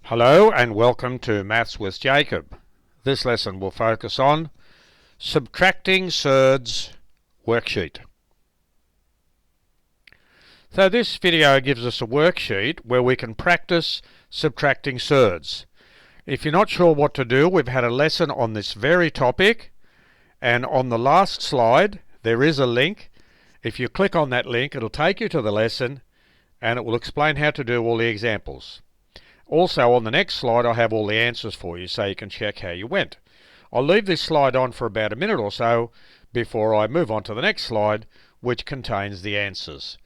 Hello and welcome to Maths with Jacob. This lesson will focus on subtracting Surds Worksheet. So this video gives us a worksheet where we can practice subtracting surds. If you're not sure what to do, we've had a lesson on this very topic, and on the last slide there is a link. If you click on that link, it'll take you to the lesson and it will explain how to do all the examples. Also, on the next slide I have all the answers for you so you can check how you went. I'll leave this slide on for about a minute or so before I move on to the next slide, which contains the answers.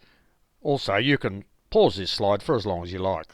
Also, you can pause this slide for as long as you like.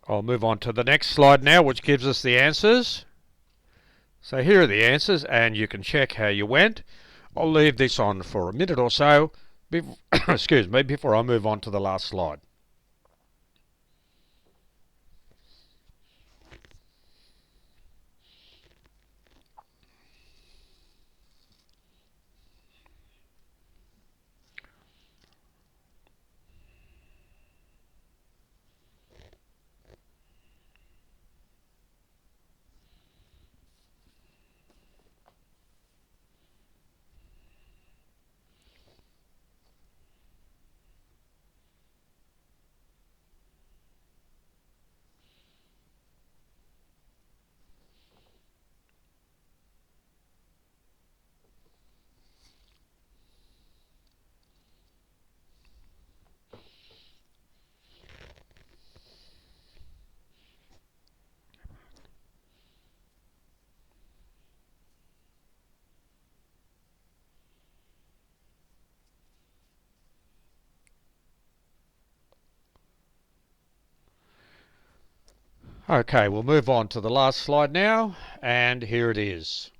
I'll move on to the next slide now, which gives us the answers. So here are the answers, and you can check how you went. I'll leave this on for a minute or so excuse me, before I move on to the last slide. Okay, we'll move on to the last slide now, and here it is.